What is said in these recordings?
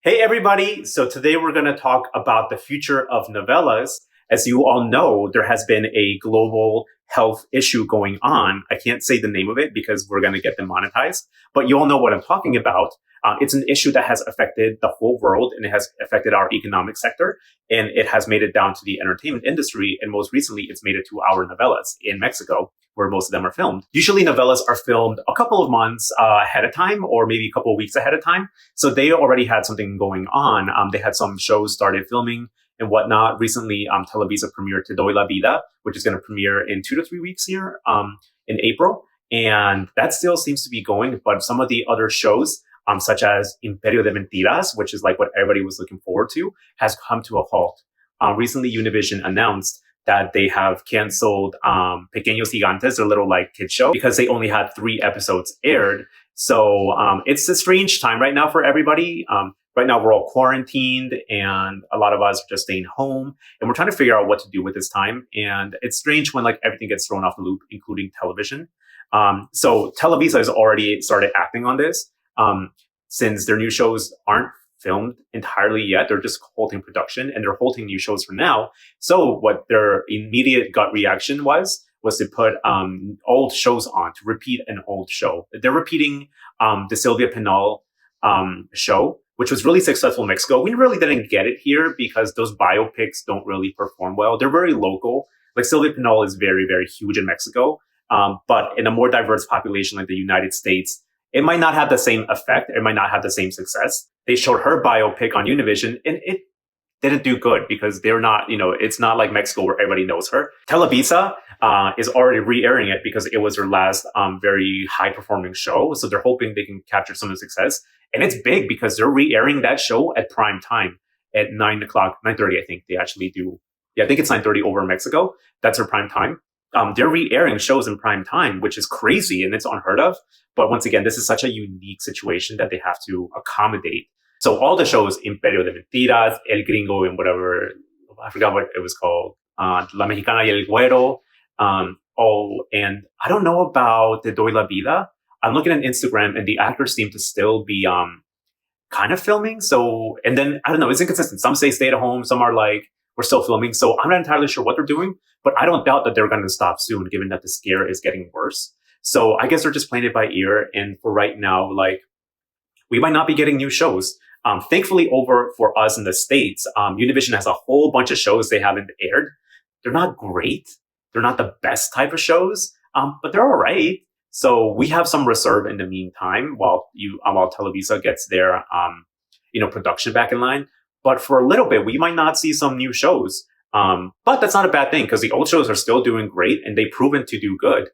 Hey, everybody. So today we're going to talk about the future of novellas. As you all know, there has been a global health issue going on. I can't say the name of it because we're going to get demonetized, but you all know what I'm talking about. It's an issue that has affected the whole world, and it has affected our economic sector, and it has made it down to the entertainment industry. And most recently, it's made it to our novellas in Mexico, where most of them are filmed. Usually novellas are filmed a couple of months ahead of time, or maybe a couple of weeks ahead of time. So they already had something going on. They had some shows started filming and whatnot. Recently, Televisa premiered Te Doy la Vida, which is going to premiere in 2 to 3 weeks here in April. And that still seems to be going. But some of the other shows, such as Imperio de Mentiras, which is like what everybody was looking forward to, has come to a halt. Recently, Univision announced that they have canceled Pequeños Gigantes, their little like kid show, because they only had 3 episodes aired. So it's a strange time right now for everybody. Right now we're all quarantined and a lot of us are just staying home and we're trying to figure out what to do with this time. And it's strange when like everything gets thrown off the loop, including television. So Televisa has already started acting on this. Since their new shows aren't filmed entirely yet, they're just halting production and they're halting new shows for now. So what their immediate gut reaction was to put old shows on, to repeat an old show. They're repeating the Sylvia Pinal show, which was really successful in Mexico. We really didn't get it here because those biopics don't really perform well. They're very local. Like Sylvia Pinal is very, very huge in Mexico. But in a more diverse population like the United States, it might not have the same effect. It might not have the same success. They showed her biopic on Univision and it didn't do good because they're not, it's not like Mexico where everybody knows her. Televisa is already re-airing it because it was their last very high-performing show. So they're hoping they can capture some of the success. And it's big because they're re-airing that show at prime time at 9 o'clock, 9:30, I think they actually do. Yeah, I think it's 9:30 over in Mexico. That's their prime time. They're re-airing shows in prime time, which is crazy and it's unheard of. But once again, this is such a unique situation that they have to accommodate. So all the shows, Imperio de Mentiras, El Gringo, and whatever, I forgot what it was called, La Mexicana y el Güero, and I don't know about Te Doy la Vida. I'm looking at Instagram and the actors seem to still be kind of filming. So, and then, I don't know, it's inconsistent. Some say stay at home, some are like, we're still filming. So I'm not entirely sure what they're doing, but I don't doubt that they're going to stop soon, given that the scare is getting worse. So I guess they're just playing it by ear. And for right now, like, we might not be getting new shows. Thankfully, over for us in the States, Univision has a whole bunch of shows they haven't aired. They're not great. They're not the best type of shows, but they're all right. So we have some reserve in the meantime while Televisa gets their, production back in line. But for a little bit, we might not see some new shows. But that's not a bad thing because the old shows are still doing great and they've proven to do good.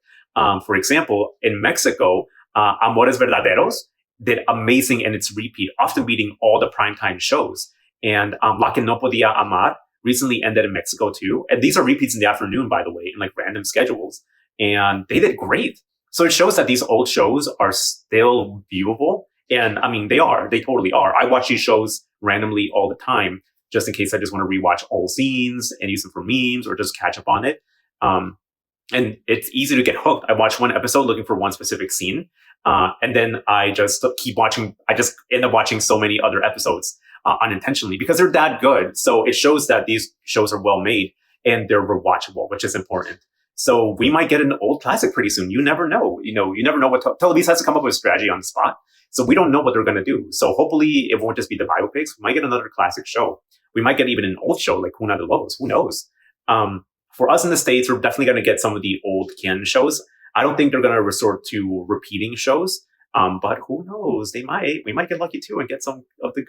For example, in Mexico, Amores Verdaderos did amazing in its repeat, often beating all the primetime shows. And La que no podía amar recently ended in Mexico too. And these are repeats in the afternoon, by the way, in like random schedules. And they did great. So it shows that these old shows are still viewable. And I mean, they totally are. I watch these shows randomly all the time, just in case I just want to rewatch old scenes and use them for memes or just catch up on it. And it's easy to get hooked. I watch one episode looking for one specific scene. And then I just keep watching. I just end up watching so many other episodes unintentionally because they're that good. So it shows that these shows are well made and they're rewatchable, which is important. So we might get an old classic pretty soon. You never know. You never know what Televisa has to come up with a strategy on the spot. So we don't know what they're going to do. So hopefully it won't just be the biopics. We might get another classic show. We might get even an old show like Cuna de Lobos. Who knows? For us in the States, we're definitely going to get some of the old canon shows. I don't think they're going to resort to repeating shows. But who knows? We might get lucky too and get some of the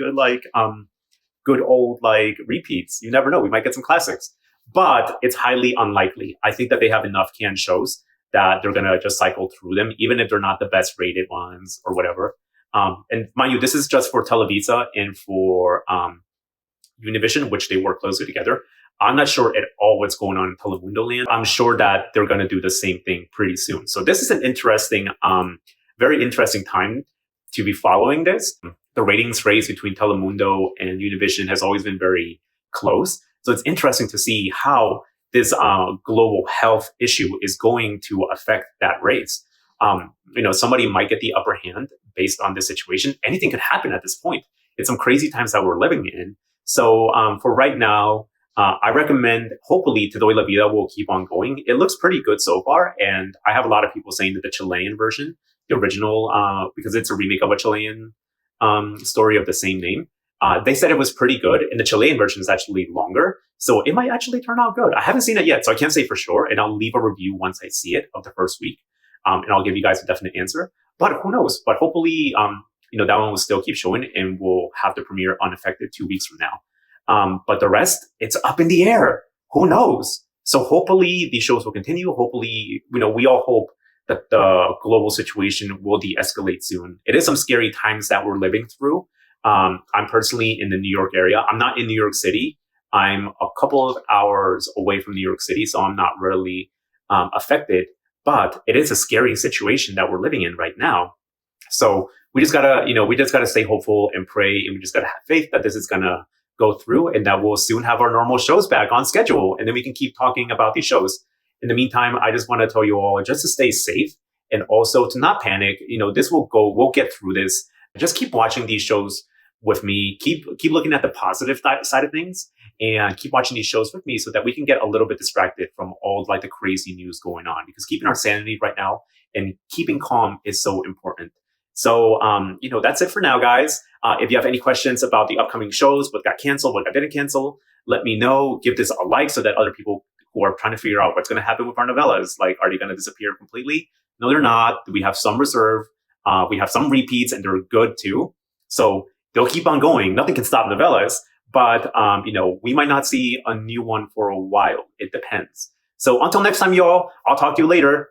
good old like repeats. You never know. We might get some classics, but it's highly unlikely. I think that they have enough canned shows that they're going to just cycle through them, even if they're not the best rated ones or whatever. And mind you, this is just for Televisa and for Univision, which they work closely together. I'm not sure at all what's going on in Telemundo land. I'm sure that they're going to do the same thing pretty soon. So this is an interesting, very interesting time to be following this. The ratings race between Telemundo and Univision has always been very close. So it's interesting to see how this global health issue is going to affect that race. Somebody might get the upper hand based on this situation. Anything could happen at this point. It's some crazy times that we're living in. So for right now, I recommend, hopefully, Te Doy La Vida will keep on going. It looks pretty good so far, and I have a lot of people saying that the Chilean version, the original, because it's a remake of a Chilean story of the same name, they said it was pretty good, and the Chilean version is actually longer, so it might actually turn out good. I haven't seen it yet, so I can't say for sure, and I'll leave a review once I see it of the first week, and I'll give you guys a definite answer. But who knows? But hopefully, that one will still keep showing, and we'll have the premiere unaffected 2 weeks from now. But the rest, it's up in the air. Who knows? So hopefully these shows will continue. Hopefully, we all hope that the global situation will de-escalate soon. It is some scary times that we're living through. I'm personally in the New York area. I'm not in New York City. I'm a couple of hours away from New York City, so I'm not really affected. But it is a scary situation that we're living in right now. So we just gotta stay hopeful and pray, and we just gotta have faith that this is gonna go through, and that we'll soon have our normal shows back on schedule, and then we can keep talking about these shows. In the meantime, I just want to tell you all just to stay safe, and also to not panic. This will go. We'll get through this. Just keep watching these shows with me. Keep looking at the positive side of things, and keep watching these shows with me, so that we can get a little bit distracted from all like the crazy news going on. Because keeping our sanity right now and keeping calm is so important. So, that's it for now, guys. If you have any questions about the upcoming shows, what got canceled, what didn't cancel, let me know. Give this a like so that other people who are trying to figure out what's going to happen with our novellas, like, are they going to disappear completely? No, they're not. We have some reserve. We have some repeats, and they're good too. So they'll keep on going. Nothing can stop novellas, but, we might not see a new one for a while. It depends. So until next time, y'all, I'll talk to you later.